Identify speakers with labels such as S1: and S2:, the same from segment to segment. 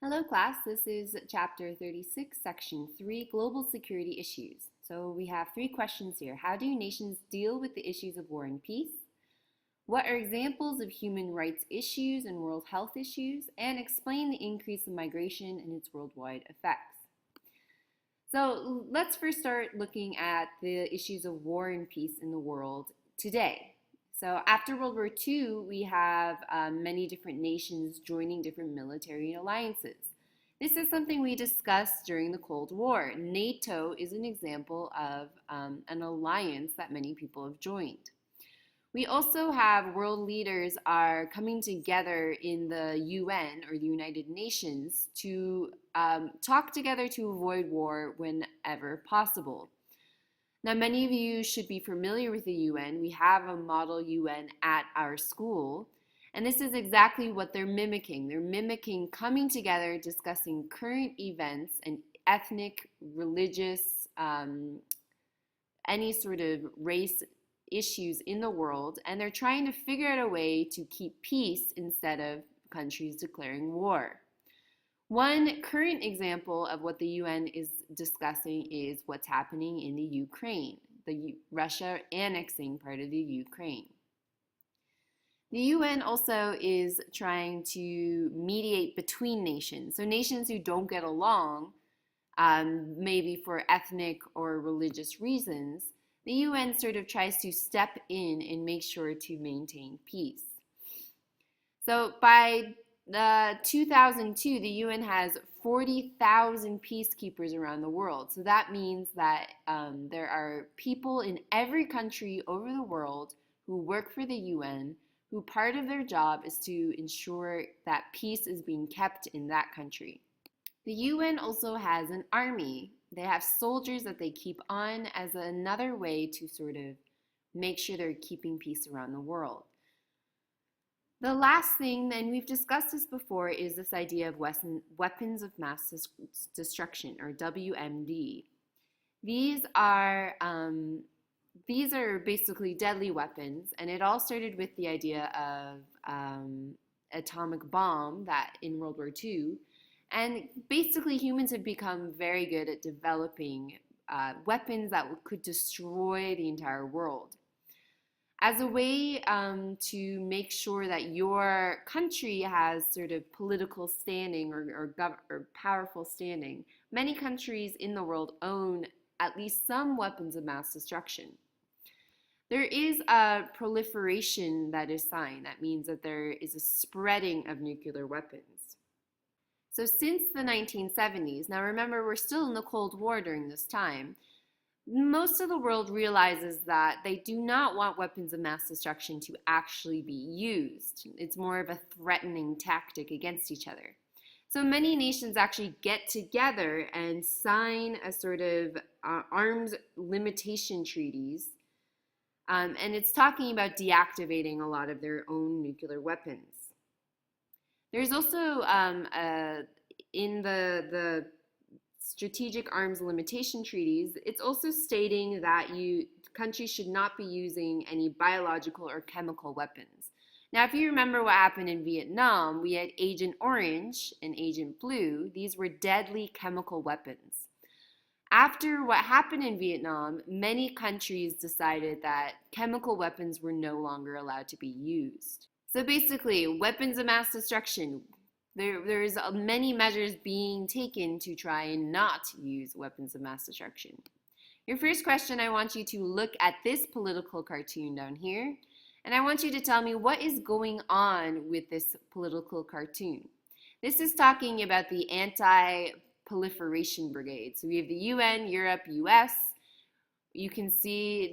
S1: Hello class, this is chapter 36, section 3, global security issues. So we have 3 questions here. How do nations deal with the issues of war and peace? What are examples of human rights issues and world health issues? And explain the increase in migration and its worldwide effects. So let's first start looking at the issues of war and peace in the world today. So after World War II, we have many different nations joining different military alliances. This is something we discussed during the Cold War. NATO is an example of an alliance that many people have joined. We also have world leaders are coming together in the UN or the United Nations to talk together to avoid war whenever possible. Now, many of you should be familiar with the UN. We have a model UN at our school, and this is exactly what they're mimicking. They're mimicking coming together, discussing current events and ethnic, religious, any sort of race issues in the world, and they're trying to figure out a way to keep peace instead of countries declaring war. One current example of what the UN is discussing is what's happening in the Ukraine, Russia annexing part of the Ukraine. The UN also is trying to mediate between nations. So nations who don't get along, maybe for ethnic or religious reasons, the UN sort of tries to step in and make sure to maintain peace. So by 2002, the UN has 40,000 peacekeepers around the world. So that means that there are people in every country over the world who work for the UN, who part of their job is to ensure that peace is being kept in that country. The UN also has an army. They have soldiers that they keep on as another way to sort of make sure they're keeping peace around the world. The last thing, and we've discussed this before, is this idea of weapons of mass destruction, or WMD. These are basically deadly weapons, and it all started with the idea of atomic bomb that in World War II. And basically, humans have become very good at developing weapons that could destroy the entire world. As a way to make sure that your country has sort of political standing or powerful standing, many countries in the world own at least some weapons of mass destruction. There is a proliferation that is signed. That means that there is a spreading of nuclear weapons. So since the 1970s, now remember we're still in the Cold War during this time, most of the world realizes that they do not want weapons of mass destruction to actually be used. It's more of a threatening tactic against each other. So many nations actually get together and sign a sort of arms limitation treaties, and it's talking about deactivating a lot of their own nuclear weapons. There's also in the strategic arms limitation treaties, it's also stating that countries should not be using any biological or chemical weapons. Now, if you remember what happened in Vietnam, we had Agent Orange and Agent Blue. These were deadly chemical weapons. After what happened in Vietnam, many countries decided that chemical weapons were no longer allowed to be used. So basically, weapons of mass destruction, there's many measures being taken to try and not use weapons of mass destruction. Your first question, I want you to look at this political cartoon down here, and I want you to tell me what is going on with this political cartoon. This is talking about the Anti-Proliferation Brigade. So we have the UN, Europe, US. You can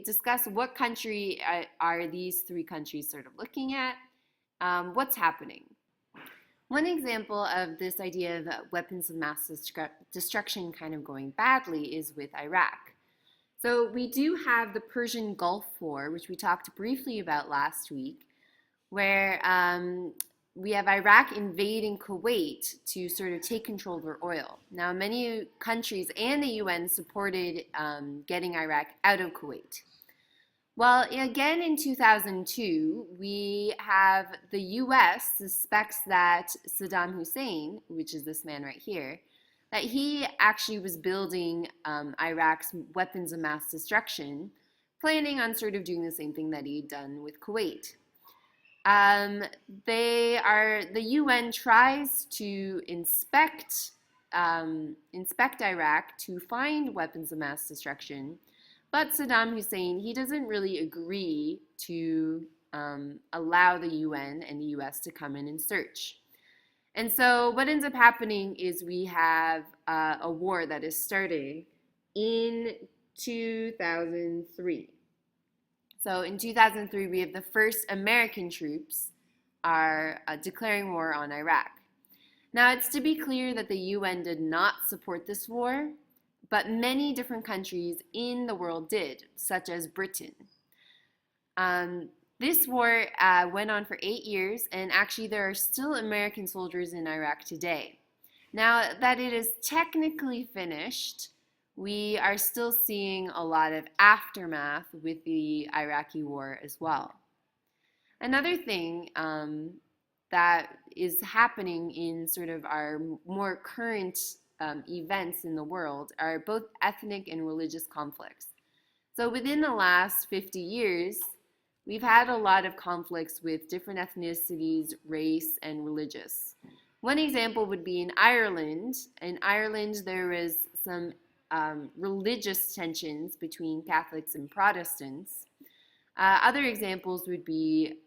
S1: discuss what country are these 3 countries sort of looking at. What's happening? One example of this idea of weapons of mass destruction kind of going badly is with Iraq. So we do have the Persian Gulf War, which we talked briefly about last week, where we have Iraq invading Kuwait to sort of take control of their oil. Now, many countries and the UN supported getting Iraq out of Kuwait. Well, again in 2002, we have the US suspects that Saddam Hussein, which is this man right here, that he actually was building Iraq's weapons of mass destruction, planning on sort of doing the same thing that he'd done with Kuwait. Um, the UN tries to inspect Iraq to find weapons of mass destruction, but Saddam Hussein, he doesn't really agree to allow the UN and the US to come in and search. And so what ends up happening is we have a war that is starting in 2003. So in 2003, we have the first American troops are declaring war on Iraq. Now, it's to be clear that the UN did not support this war, but many different countries in the world did, such as Britain. This war went on for 8 years, and actually there are still American soldiers in Iraq today. Now that it is technically finished, we are still seeing a lot of aftermath with the Iraqi war as well. Another thing that is happening in sort of our more current events in the world are both ethnic and religious conflicts. So within the last 50 years, we've had a lot of conflicts with different ethnicities, race, and religious. One example would be in Ireland. In Ireland, there was some religious tensions between Catholics and Protestants. Other examples would be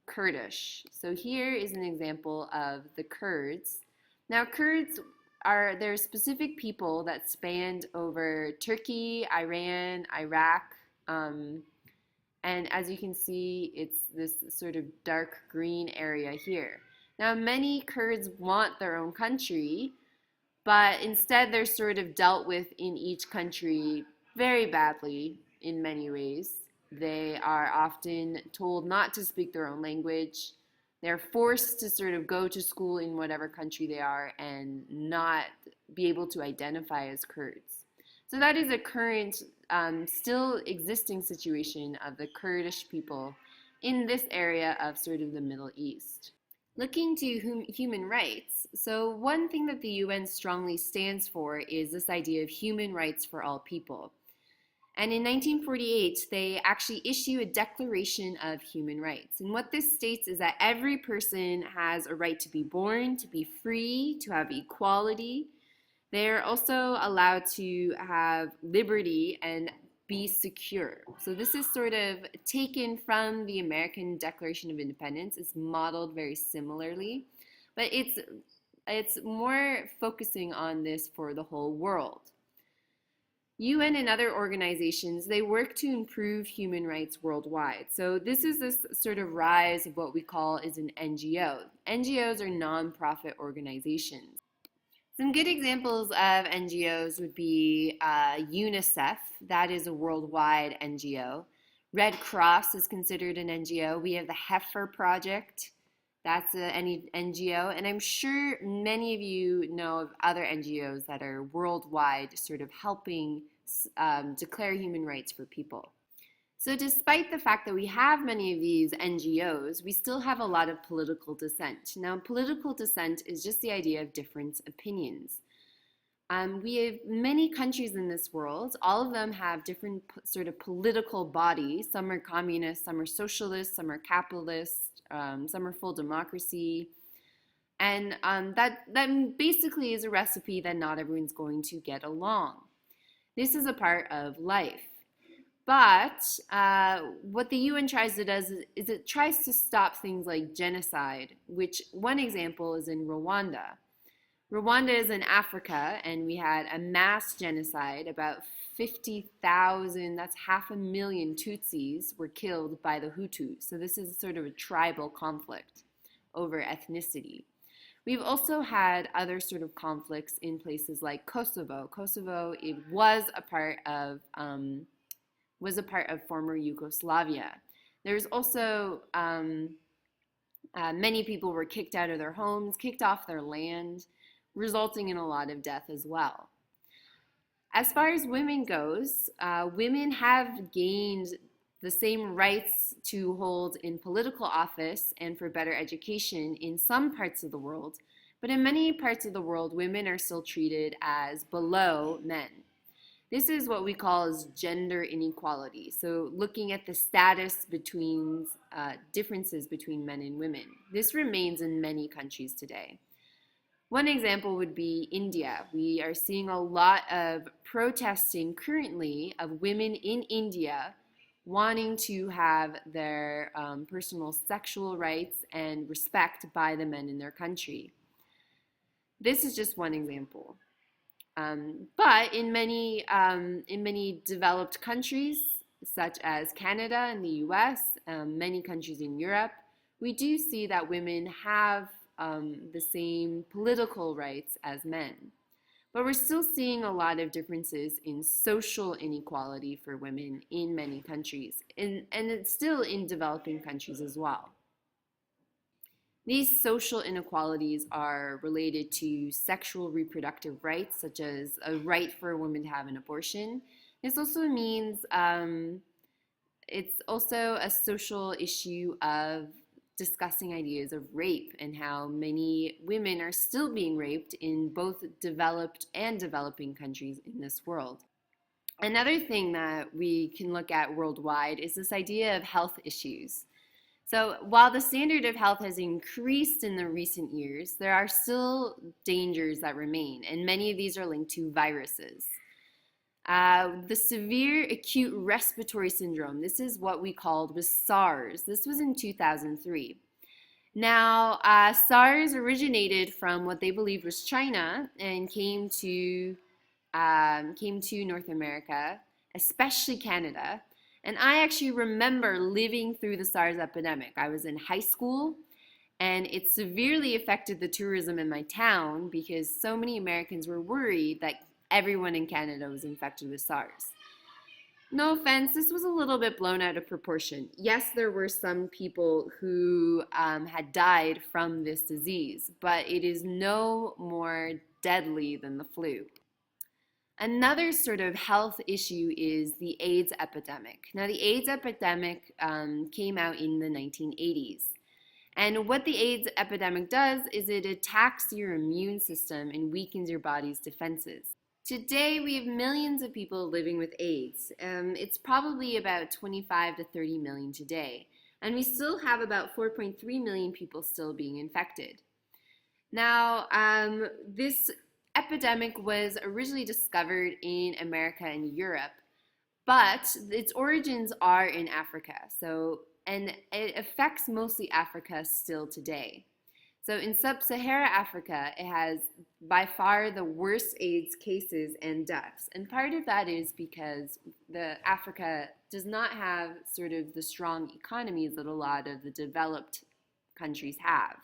S1: Kurdish. So here is an example of the Kurds. Now, Kurds they're specific people that spanned over Turkey, Iran, Iraq, and as you can see, it's this sort of dark green area here. Now, many Kurds want their own country, but instead they're sort of dealt with in each country very badly in many ways. They are often told not to speak their own language. They're forced to sort of go to school in whatever country they are and not be able to identify as Kurds. So that is a current, still existing situation of the Kurdish people in this area of sort of the Middle East. Looking to human rights, so one thing that the UN strongly stands for is this idea of human rights for all people. And in 1948, they actually issue a Declaration of Human Rights. And what this states is that every person has a right to be born, to be free, to have equality. They're also allowed to have liberty and be secure. So this is sort of taken from the American Declaration of Independence. It's modeled very similarly, but it's more focusing on this for the whole world. UN and other organizations, they work to improve human rights worldwide. So this is this sort of rise of what we call is an NGO. NGOs are nonprofit organizations. Some good examples of NGOs would be UNICEF, that is a worldwide NGO. Red Cross is considered an NGO. We have the Heifer Project, that's an NGO. And I'm sure many of you know of other NGOs that are worldwide sort of helping declare human rights for people. So despite the fact that we have many of these NGOs, we still have a lot of political dissent. Now, political dissent is just the idea of different opinions. We have many countries in this world. All of them have different sort of political bodies. Some are communist, some are socialist, some are capitalist, some are full democracy. And that basically is a recipe that not everyone's going to get along. This is a part of life. But what the UN tries to do is it tries to stop things like genocide, which one example is in Rwanda. Rwanda is in Africa, and we had a mass genocide. About 50,000, that's 500,000 Tutsis were killed by the Hutus. So this is sort of a tribal conflict over ethnicity. We've also had other sort of conflicts in places like Kosovo. Kosovo, it was a part of former Yugoslavia. There's also many people were kicked out of their homes, kicked off their land, resulting in a lot of death as well. As far as women goes, women have gained the same rights to hold in political office and for better education in some parts of the world, but in many parts of the world, women are still treated as below men. This is what we call as gender inequality. So looking at the status between differences between men and women. This remains in many countries today. One example would be India. We are seeing a lot of protesting currently of women in India wanting to have their personal sexual rights and respect by the men in their country. This is just one example. But in many developed countries, such as Canada and the US, many countries in Europe, we do see that women have the same political rights as men. But we're still seeing a lot of differences in social inequality for women in many countries, and it's still in developing countries as well. These social inequalities are related to sexual reproductive rights, such as a right for a woman to have an abortion. This also means it's also a social issue of discussing ideas of rape and how many women are still being raped in both developed and developing countries in this world. Another thing that we can look at worldwide is this idea of health issues. So while the standard of health has increased in the recent years, there are still dangers that remain, and many of these are linked to viruses. The severe acute respiratory syndrome, this is what we called was SARS. This was in 2003. Now, SARS originated from what they believed was China and came to North America, especially Canada. And I actually remember living through the SARS epidemic. I was in high school, and it severely affected the tourism in my town because so many Americans were worried that everyone in Canada was infected with SARS. No offense, this was a little bit blown out of proportion. Yes, there were some people who had died from this disease, but it is no more deadly than the flu. Another sort of health issue is the AIDS epidemic. Now, the AIDS epidemic came out in the 1980s. And what the AIDS epidemic does is it attacks your immune system and weakens your body's defenses. Today, we have millions of people living with AIDS. It's probably about 25 to 30 million today. And we still have about 4.3 million people still being infected. Now, this epidemic was originally discovered in America and Europe, but its origins are in Africa. And it affects mostly Africa still today. So in sub-Saharan Africa, it has by far the worst AIDS cases and deaths. And part of that is because Africa does not have sort of the strong economies that a lot of the developed countries have.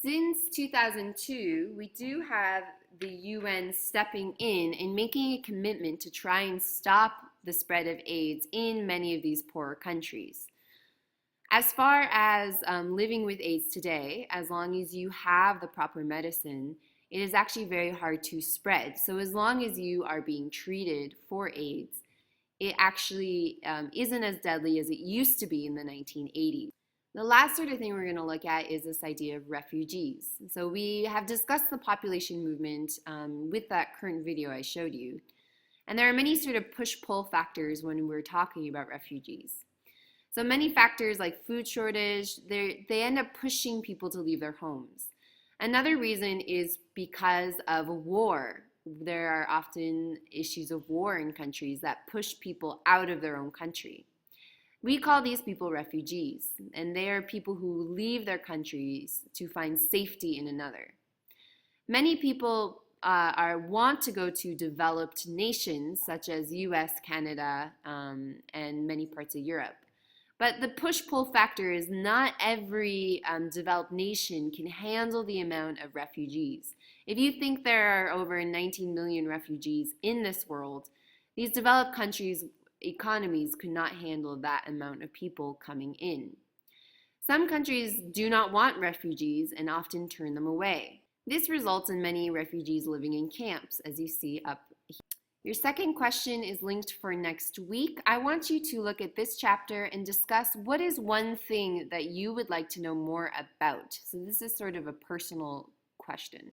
S1: Since 2002, we do have the UN stepping in and making a commitment to try and stop the spread of AIDS in many of these poorer countries. As far as living with AIDS today, as long as you have the proper medicine, it is actually very hard to spread. So as long as you are being treated for AIDS, it actually isn't as deadly as it used to be in the 1980s. The last sort of thing we're going to look at is this idea of refugees. So we have discussed the population movement with that current video I showed you. And there are many sort of push-pull factors when we're talking about refugees. So many factors like food shortage, they end up pushing people to leave their homes. Another reason is because of war. There are often issues of war in countries that push people out of their own country. We call these people refugees, and they are people who leave their countries to find safety in another. Many people want to go to developed nations such as US, Canada, and many parts of Europe. But the push-pull factor is not every developed nation can handle the amount of refugees. If you think there are over 19 million refugees in this world, these developed countries' economies could not handle that amount of people coming in. Some countries do not want refugees and often turn them away. This results in many refugees living in camps, as you see up here. Your second question is linked for next week. I want you to look at this chapter and discuss what is one thing that you would like to know more about. So this is sort of a personal question.